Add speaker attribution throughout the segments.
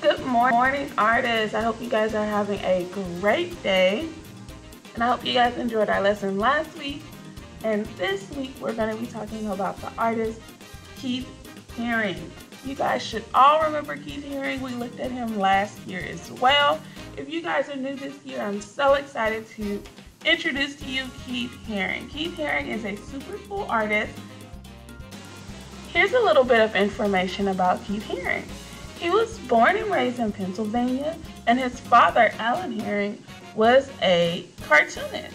Speaker 1: Good morning, artists. I hope you guys are having a great day. And I hope you guys enjoyed our lesson last week. And this week, we're going to be talking about the artist Keith Haring. You guys should all remember Keith Haring. We looked at him last year as well. If you guys are new this year, I'm so excited to introduce to you Keith Haring. Keith Haring is a super cool artist. Here's a little bit of information about Keith Haring. He was born and raised in Pennsylvania, and his father, Alan Haring, was a cartoonist.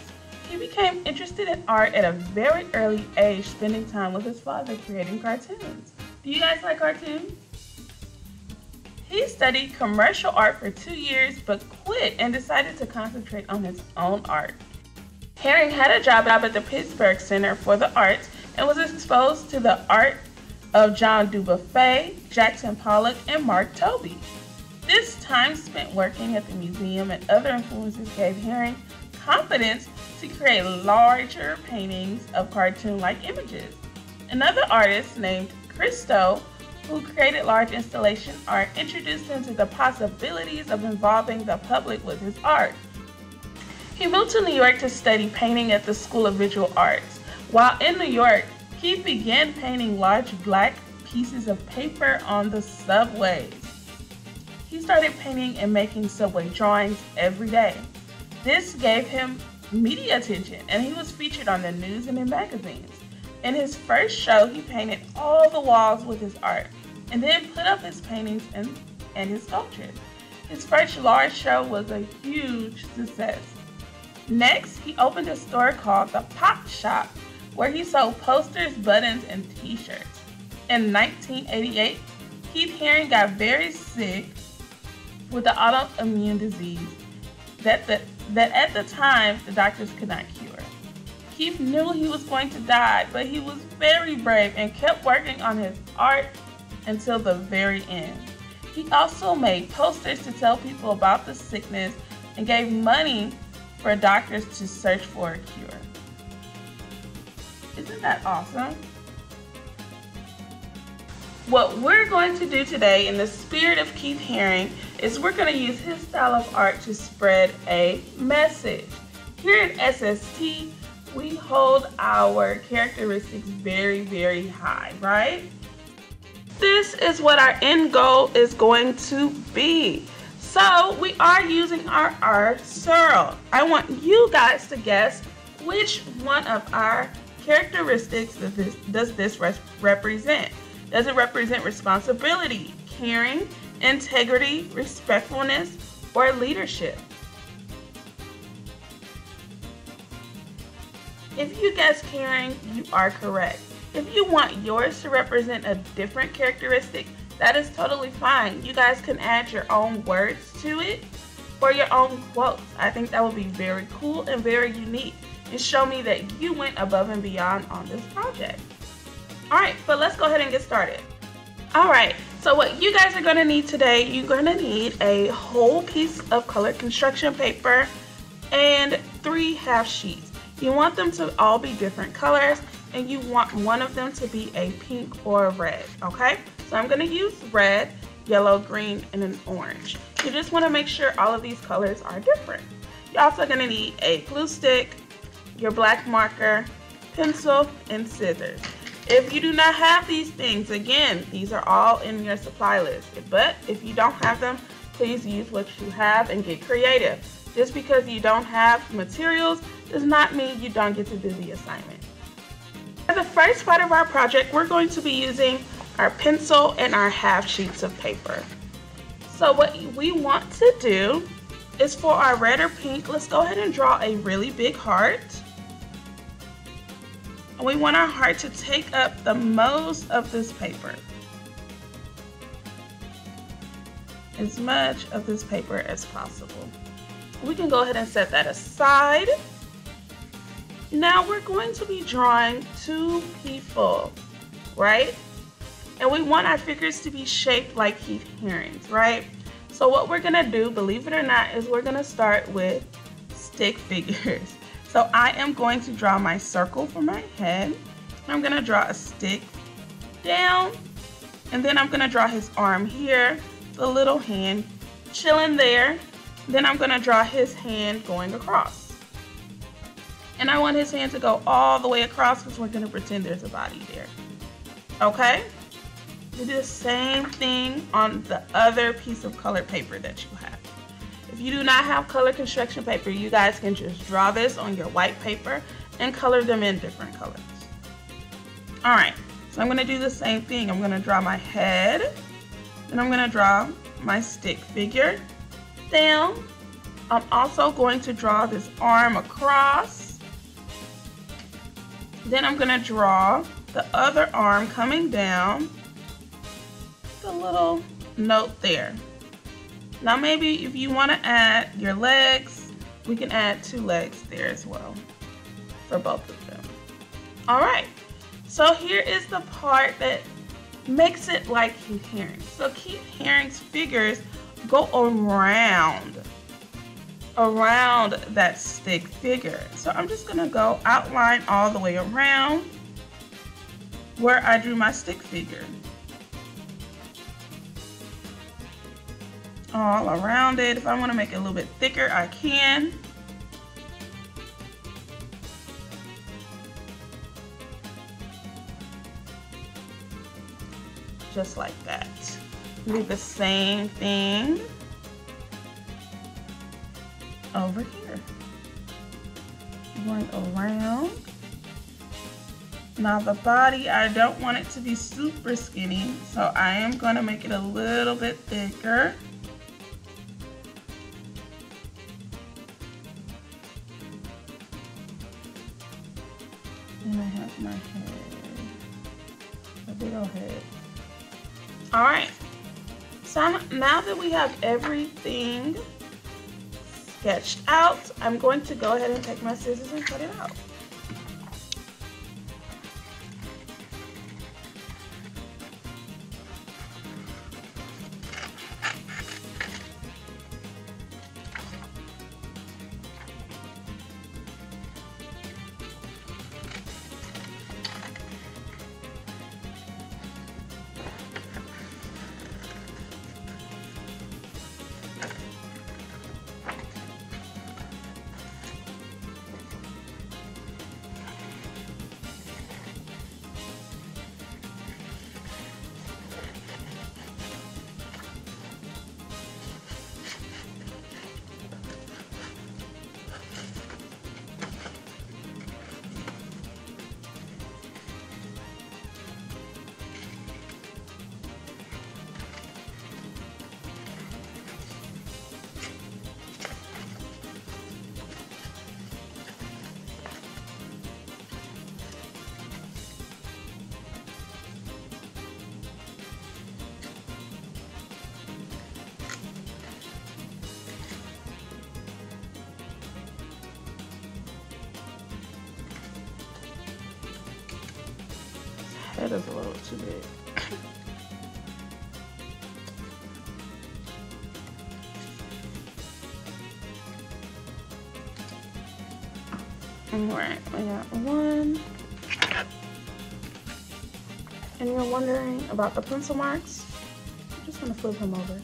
Speaker 1: He became interested in art at a very early age, spending time with his father creating cartoons. Do you guys like cartoons? He studied commercial art for 2 years, but quit and decided to concentrate on his own art. Haring had a job at the Pittsburgh Center for the Arts and was exposed to the art of John Dubuffet, Jackson Pollock, and Mark Tobey. This time spent working at the museum and other influences gave Haring confidence to create larger paintings of cartoon-like images. Another artist named Christo, who created large installation art, introduced him to the possibilities of involving the public with his art. He moved to New York to study painting at the School of Visual Arts. While in New York, Keith began painting large black pieces of paper on the subways. He started painting and making subway drawings every day. This gave him media attention, and he was featured on the news and in magazines. In his first show, he painted all the walls with his art, and then put up his paintings and his sculptures. His first large show was a huge success. Next, he opened a store called the Pop Shop, where he sold posters, buttons, and t-shirts. In 1988, Keith Haring got very sick with the autoimmune disease that at the time the doctors could not cure. Keith knew he was going to die, but he was very brave and kept working on his art until the very end. He also made posters to tell people about the sickness and gave money for doctors to search for a cure. Isn't that awesome? What we're going to do today in the spirit of Keith Haring is we're going to use his style of art to spread a message. Here at SST, we hold our characteristics very, very high, right? This is what our end goal is going to be. So we are using our art swirl. I want you guys to guess which one of our characteristics does this represent. Does it represent responsibility, caring, integrity, respectfulness, or leadership? If you guess caring, you are correct. If you want yours to represent a different characteristic, that is totally fine. You guys can add your own words to it or your own quotes. I think that would be very cool and very unique and show me that you went above and beyond on this project. Alright, but let's go ahead and get started. Alright, so what you guys are going to need today, you're going to need a whole piece of colored construction paper and 3 half sheets. You want them to all be different colors, and you want one of them to be a pink or a red, okay? So I'm going to use red, yellow, green, and an orange. You just want to make sure all of these colors are different. You're also going to need a glue stick, your black marker, pencil, and scissors. If you do not have these things, again, these are all in your supply list. But if you don't have them, please use what you have and get creative. Just because you don't have materials does not mean you don't get to do the assignment. For the first part of our project, we're going to be using our pencil and our half sheets of paper. So what we want to do is for our red or pink, let's go ahead and draw a really big heart. And we want our heart to take up the most of this paper. As much of this paper as possible. We can go ahead and set that aside. Now we're going to be drawing 2 people, right? And we want our figures to be shaped like Keith Haring's, right? So what we're gonna do, believe it or not, is we're gonna start with stick figures. So I am going to draw my circle for my head. I'm gonna draw a stick down, and then I'm gonna draw his arm here, the little hand chilling there. Then I'm going to draw his hand going across. And I want his hand to go all the way across because we're going to pretend there's a body there. Okay? We do the same thing on the other piece of colored paper that you have. If you do not have colored construction paper, you guys can just draw this on your white paper and color them in different colors. All right, so I'm going to do the same thing. I'm going to draw my head, and I'm going to draw my stick figure down. I'm also going to draw this arm across. Then I'm going to draw the other arm coming down, the little note there. Now maybe if you want to add your legs, we can add 2 legs there as well for both of them. All right, so here is the part that makes it like Keith Haring. So Keith Haring's figures go around that stick figure. So I'm just gonna go outline all the way around where I drew my stick figure. All around it. If I want to make it a little bit thicker, I can. Just like that. Do the same thing over here. Going around. Now the body, I don't want it to be super skinny, so I am going to make it a little bit thicker. And I have my head, a big old head. All right, so now that we have everything sketched out, I'm going to go ahead and take my scissors and cut it out. That is a little too big. Alright, we got one. And you're wondering about the pencil marks? I'm just going to flip him over.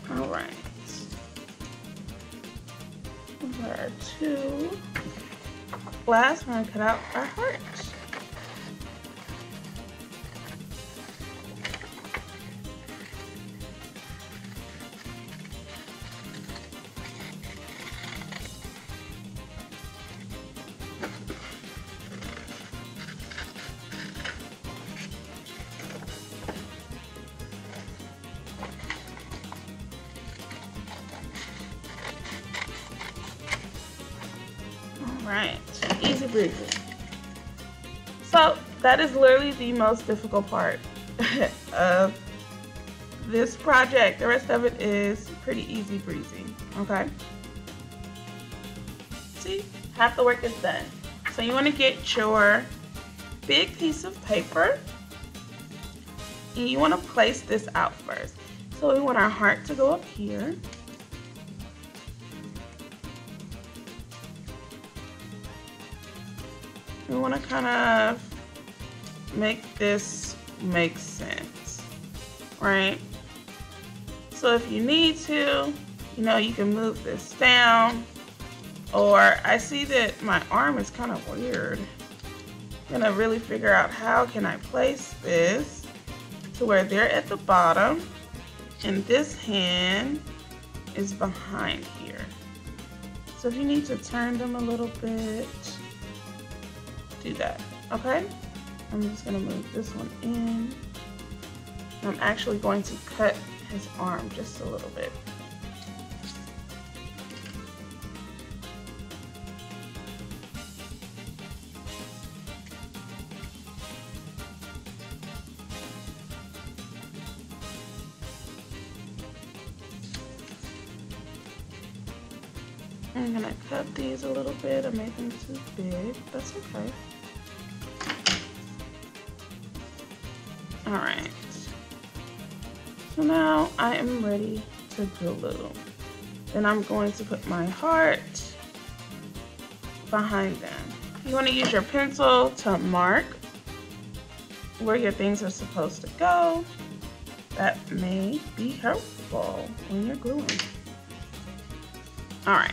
Speaker 1: All right, there are two. last, we're gonna cut out our heart. Right, easy breezy. So that is literally the most difficult part of this project. The rest of it is pretty easy breezy, okay? See, half the work is done. So you want to get your big piece of paper and you want to place this out first. So we want our heart to go up here. We want to kind of make this make sense, right? So if you need to, you know, you can move this down, or I see that my arm is kind of weird. I'm gonna really figure out how can I place this to where they're at the bottom and this hand is behind here. So if you need to turn them a little bit, do that, okay? I'm just gonna move this one in. I'm actually going to cut his arm just a little bit. I'm gonna cut these a little bit. I made them too big. That's okay. All right. So now I am ready to glue. Then I'm going to put my heart behind them. You want to use your pencil to mark where your things are supposed to go. That may be helpful when you're gluing. All right.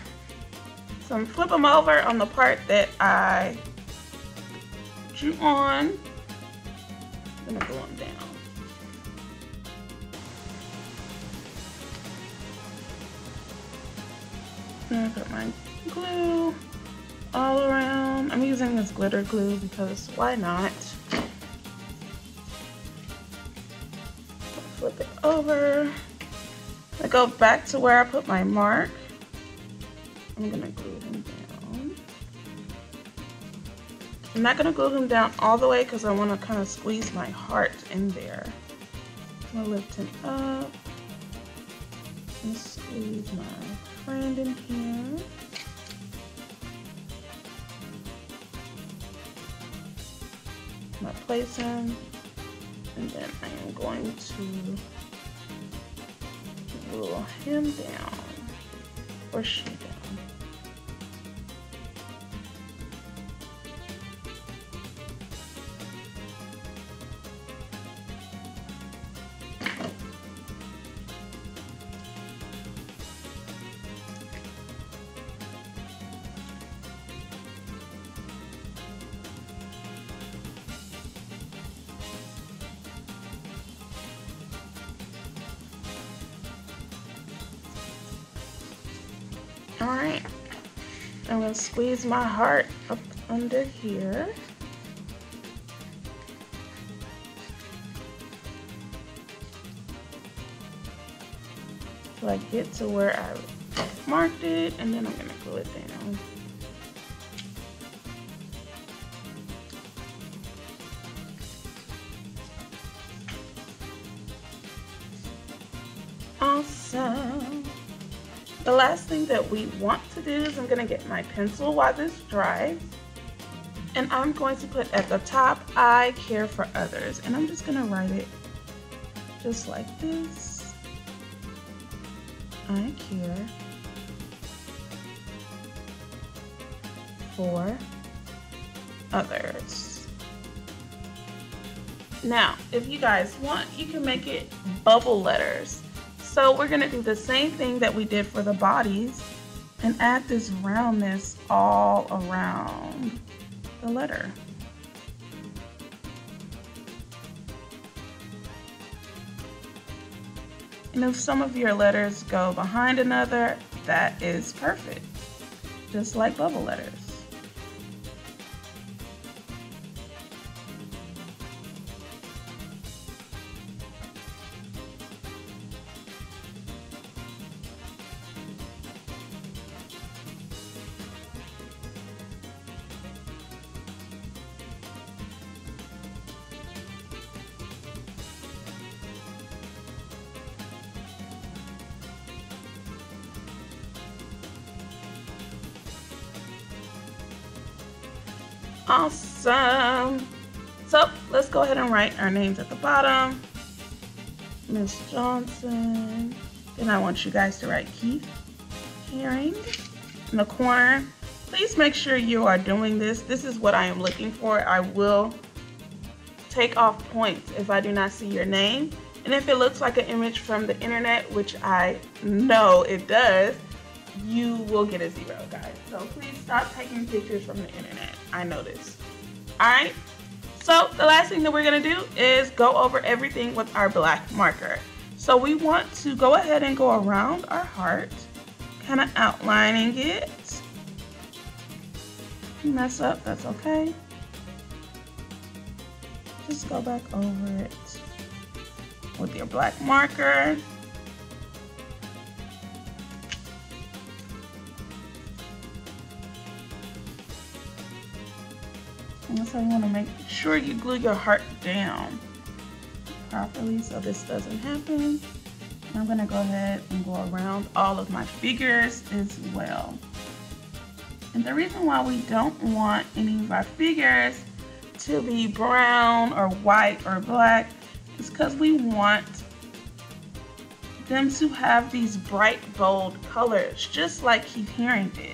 Speaker 1: So I'm flip them over on the part that I drew on. I'm gonna glue them down. I'm gonna put my glue all around. I'm using this glitter glue because why not? Flip it over. I go back to where I put my mark. I'm gonna glue him down. I'm not gonna glue him down all the way because I want to kind of squeeze my heart in there. I'm gonna lift him up and squeeze my friend in here. I'm gonna place him, and then I am going to glue him down, or she down. All right, I'm gonna squeeze my heart up under here. So I get to where I marked it, and then I'm gonna glue it down. Awesome. The last thing that we want to do is I'm gonna get my pencil while this dries, and I'm going to put at the top, I care for others, and I'm just gonna write it just like this. I care for others. Now, if you guys want, you can make it bubble letters. So we're gonna do the same thing that we did for the bodies and add this roundness all around. the letter. And if some of your letters go behind another, that is perfect, just like bubble letters. Awesome. So let's go ahead and write our names at the bottom. Miss Johnson. Then I want you guys to write Keith Haring in the corner. Please make sure you are doing this. This is what I am looking for. I will take off points if I do not see your name. And if it looks like an image from the internet, which I know it does, you will get a 0, guys. So please stop taking pictures from the internet. I know this. All right. So the last thing that we're gonna do is go over everything with our black marker. So we want to go ahead and go around our heart, kind of outlining it. If you mess up, that's okay. Just go back over it with your black marker. And so you want to make sure you glue your heart down properly so this doesn't happen. And I'm going to go ahead and go around all of my figures as well. And the reason why we don't want any of our figures to be brown or white or black is because we want them to have these bright, bold colors, just like Keith Haring did.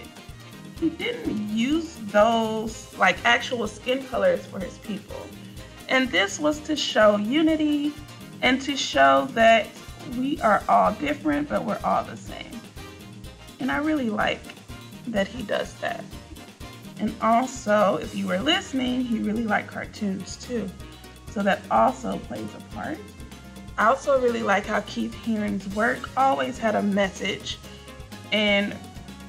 Speaker 1: He didn't use those like actual skin colors for his people. And this was to show unity and to show that we are all different, but we're all the same. And I really like that he does that. And also, if you were listening, he really liked cartoons too. So that also plays a part. I also really like how Keith Haring's work always had a message, and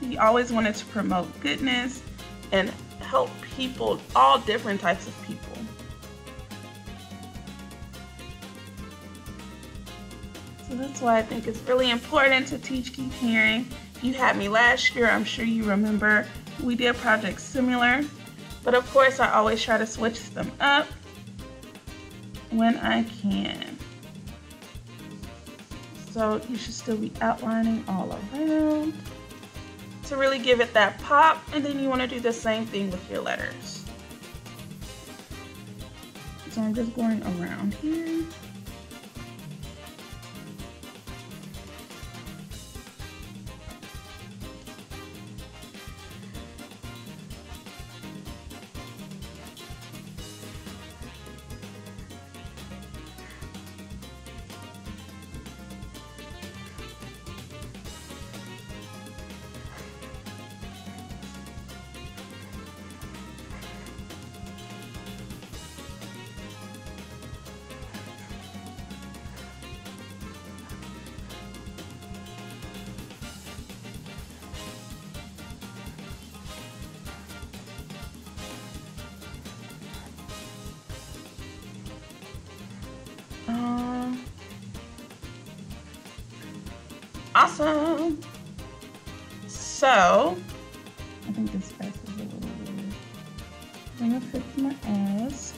Speaker 1: he always wanted to promote goodness and help people, all different types of people. So that's why I think it's really important to teach Keith Haring. If you had me last year, I'm sure you remember we did projects similar, but of course I always try to switch them up when I can. So you should still be outlining all around to really give it that pop, and then you want to do the same thing with your letters. So I'm just going around here. Awesome. So, I think this S is a little weird. I'm gonna fix my S.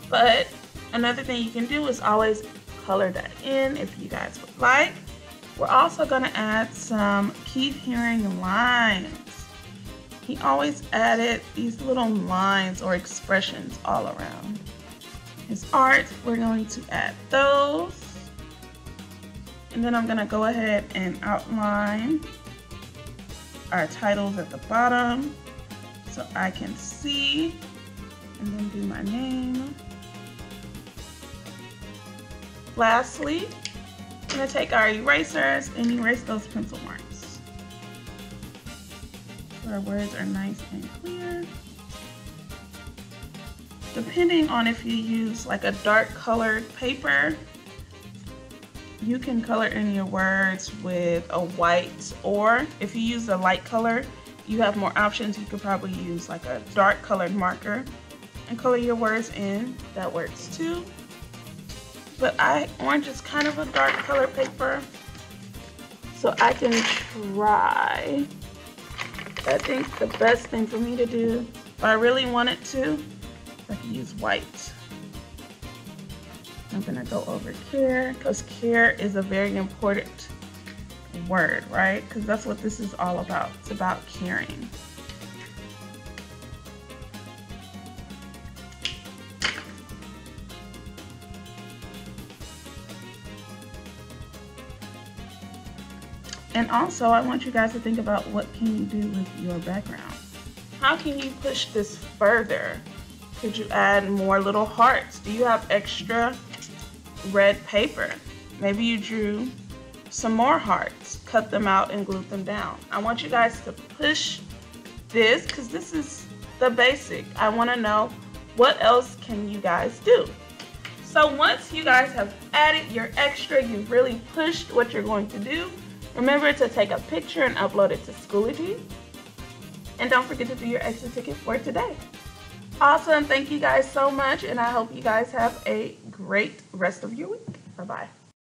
Speaker 1: But another thing you can do is always color that in if you guys would like. We're also gonna add some Keith Haring lines. He always added these little lines or expressions all around his art. We're going to add those. And then I'm gonna go ahead and outline our titles at the bottom so I can see, and then do my name. Lastly, I'm gonna take our erasers and erase those pencil marks so our words are nice and clear. depending on if you use like a dark colored paper, you can color in your words with a white, or if you use a light color, you have more options. You could probably use like a dark colored marker and color your words in. That works too. But orange is kind of a dark color paper, so I can try. I think the best thing for me to do, if I really wanted to, I can use white. I'm gonna go over care, because care is a very important word, right? Because that's what this is all about. It's about caring. And also, I want you guys to think about what can you do with your background. How can you push this further? Could you add more little hearts? Do you have extra red paper? Maybe you drew some more hearts, cut them out and glued them down. I want you guys to push this, because this is the basic. I want to know what else can you guys do. So once you guys have added your extra, you've really pushed what you're going to do, remember to take a picture and upload it to Schoology. And don't forget to do your extra ticket for today. Awesome, thank you guys so much, and I hope you guys have a great rest of your week. Bye-bye.